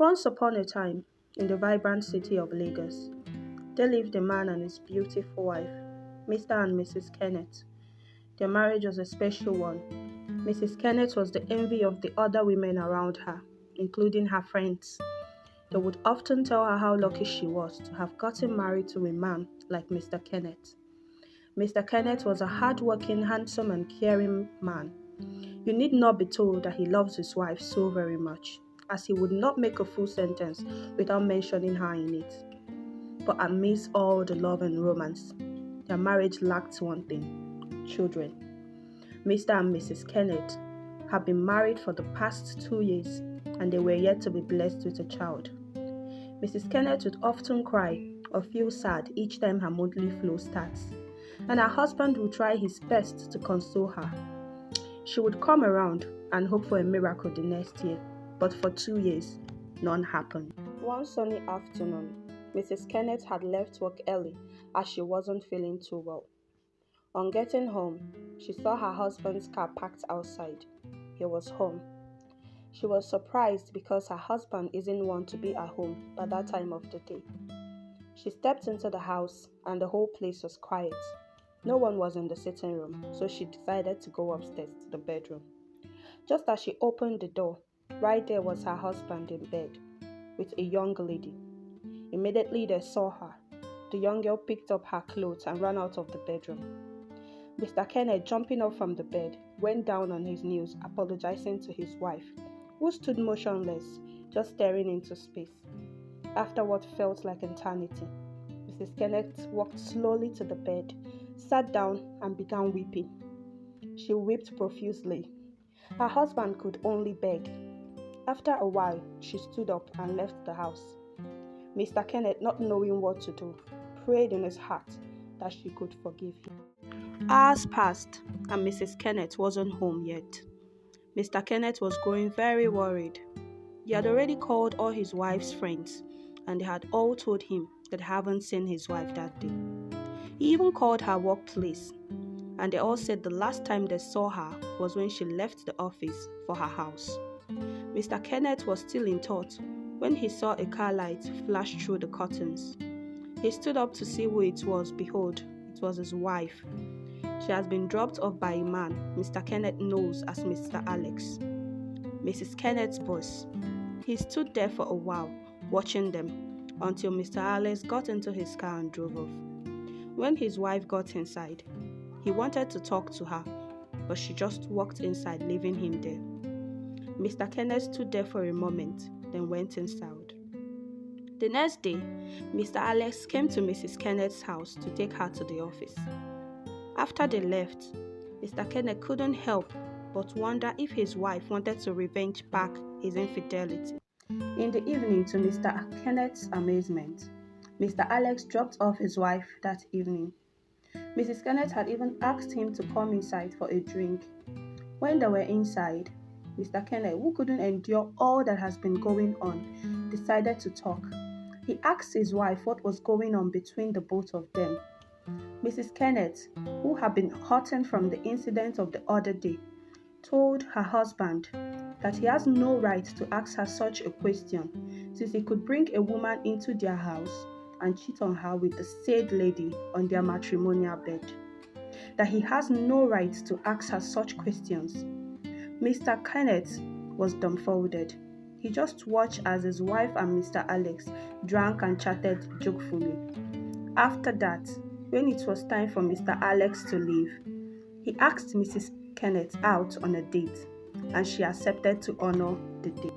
Once upon a time, in the vibrant city of Lagos, there lived a man and his beautiful wife, Mr. and Mrs. Kenneth. Their marriage was a special one. Mrs. Kenneth was the envy of the other women around her, including her friends. They would often tell her how lucky she was to have gotten married to a man like Mr. Kenneth. Mr. Kenneth was a hard-working, handsome, and caring man. You need not be told that he loves his wife so very much, as he would not make a full sentence without mentioning her in it. But amidst all the love and romance, their marriage lacked one thing: children. Mr. and Mrs. Kenneth had been married for the past 2 years, and they were yet to be blessed with a child. Mrs. Kenneth would often cry or feel sad each time her monthly flow starts, and her husband would try his best to console her. She would come around and hope for a miracle the next year, but for 2 years, none happened. One sunny afternoon, Mrs. Kenneth had left work early as she wasn't feeling too well. On getting home, she saw her husband's car parked outside. He was home. She was surprised because her husband isn't one to be at home by that time of the day. She stepped into the house and the whole place was quiet. No one was in the sitting room, so she decided to go upstairs to the bedroom. Just as she opened the door, right there was her husband in bed with a young lady. Immediately they saw her. The young girl picked up her clothes and ran out of the bedroom. Mr. Kenneth, jumping up from the bed, went down on his knees, apologizing to his wife, who stood motionless, just staring into space. After what felt like eternity, Mrs. Kenneth walked slowly to the bed, sat down, and began weeping. She wept profusely. Her husband could only beg. After a while, she stood up and left the house. Mr. Kenneth, not knowing what to do, prayed in his heart that she could forgive him. Hours passed, and Mrs. Kenneth wasn't home yet. Mr. Kenneth was growing very worried. He had already called all his wife's friends, and they had all told him that they haven't seen his wife that day. He even called her workplace, and they all said the last time they saw her was when she left the office for her house. Mr. Kenneth was still in thought when he saw a car light flash through the curtains. He stood up to see who it was. Behold, it was his wife. She has been dropped off by a man Mr. Kenneth knows as Mr. Alex, Mrs. Kenneth's boss. He stood there for a while, watching them, until Mr. Alex got into his car and drove off. When his wife got inside, he wanted to talk to her, but she just walked inside, leaving him there. Mr. Kenneth stood there for a moment, then went inside. The next day, Mr. Alex came to Mrs. Kenneth's house to take her to the office. After they left, Mr. Kenneth couldn't help but wonder if his wife wanted to revenge back his infidelity. In the evening, to Mr. Kenneth's amazement, Mr. Alex dropped off his wife that evening. Mrs. Kenneth had even asked him to come inside for a drink. When they were inside, Mr. Kenneth, who couldn't endure all that has been going on, decided to talk. He asked his wife what was going on between the both of them. Mrs. Kenneth, who had been hurting from the incident of the other day, told her husband that he has no right to ask her such a question, since he could bring a woman into their house and cheat on her with the said lady on their matrimonial bed. That he has no right to ask her such questions. Mr. Kenneth was dumbfounded. He just watched as his wife and Mr. Alex drank and chatted jokefully. After that, when it was time for Mr. Alex to leave, he asked Mrs. Kenneth out on a date, and she accepted to honor the date.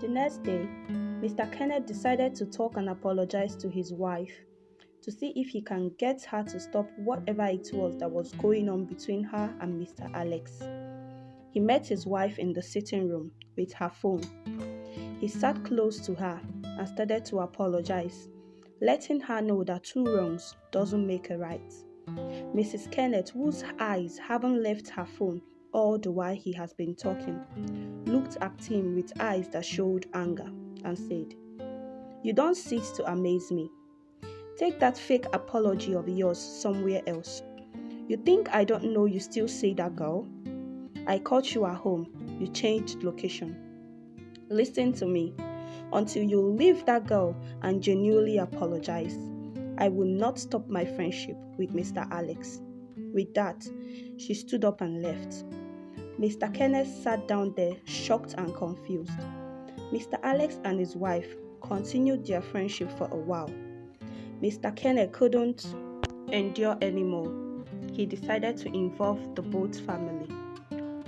The next day, Mr. Kenneth decided to talk and apologize to his wife to see if he can get her to stop whatever it was that was going on between her and Mr. Alex. He met his wife in the sitting room with her phone. He sat close to her and started to apologize, letting her know that two wrongs doesn't make a right. Mrs. Kenneth, whose eyes haven't left her phone all the while he has been talking, looked at him with eyes that showed anger and said, "You don't cease to amaze me. Take that fake apology of yours somewhere else. You think I don't know you still say that, girl? I caught you at home. You changed location." Listen to me. Until you leave that girl and genuinely apologize, I will not stop my friendship with Mr. Alex. With that, she stood up and left. Mr. Kenneth sat down there, shocked and confused. Mr. Alex and his wife continued their friendship for a while. Mr. Kenneth couldn't endure anymore. He decided to involve the both family,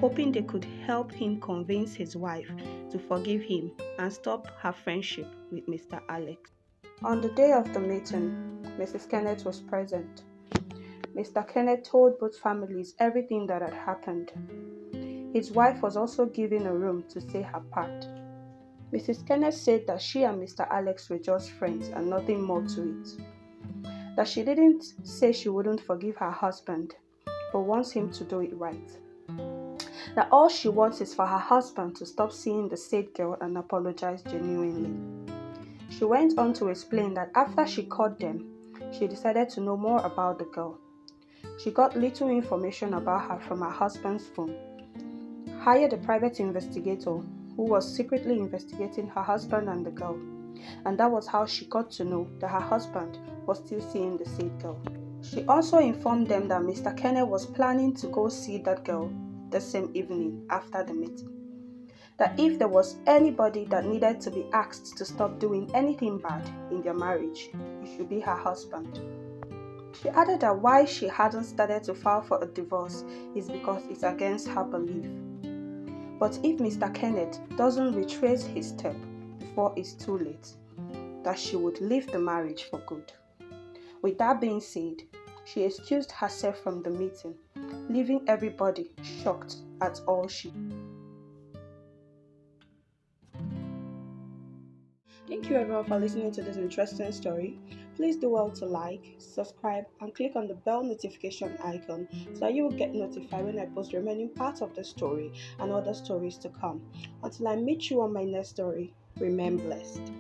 hoping they could help him convince his wife to forgive him and stop her friendship with Mr. Alex. On the day of the meeting, Mrs. Kenneth was present. Mr. Kenneth told both families everything that had happened. His wife was also given a room to say her part. Mrs. Kenneth said that she and Mr. Alex were just friends and nothing more to it. That she didn't say she wouldn't forgive her husband, but wants him to do it right. That all she wants is for her husband to stop seeing the said girl and apologize genuinely. She went on to explain that after she caught them, she decided to know more about the girl. She got little information about her from her husband's phone, hired a private investigator who was secretly investigating her husband and the girl, and that was how she got to know that her husband was still seeing the said girl. She also informed them that Mr. Kenneth was planning to go see that girl the same evening after the meeting. That if there was anybody that needed to be asked to stop doing anything bad in their marriage, it should be her husband. She added that why she hadn't started to file for a divorce is because it's against her belief. But if Mr. Kenneth doesn't retrace his step before it's too late, that she would leave the marriage for good. With that being said, she excused herself from the meeting, leaving everybody shocked at all she did. Thank you everyone for listening to this interesting story. Please do well to like, subscribe, and click on the bell notification icon so that you will get notified when I post the remaining parts of the story and other stories to come. Until I meet you on my next story, remain blessed.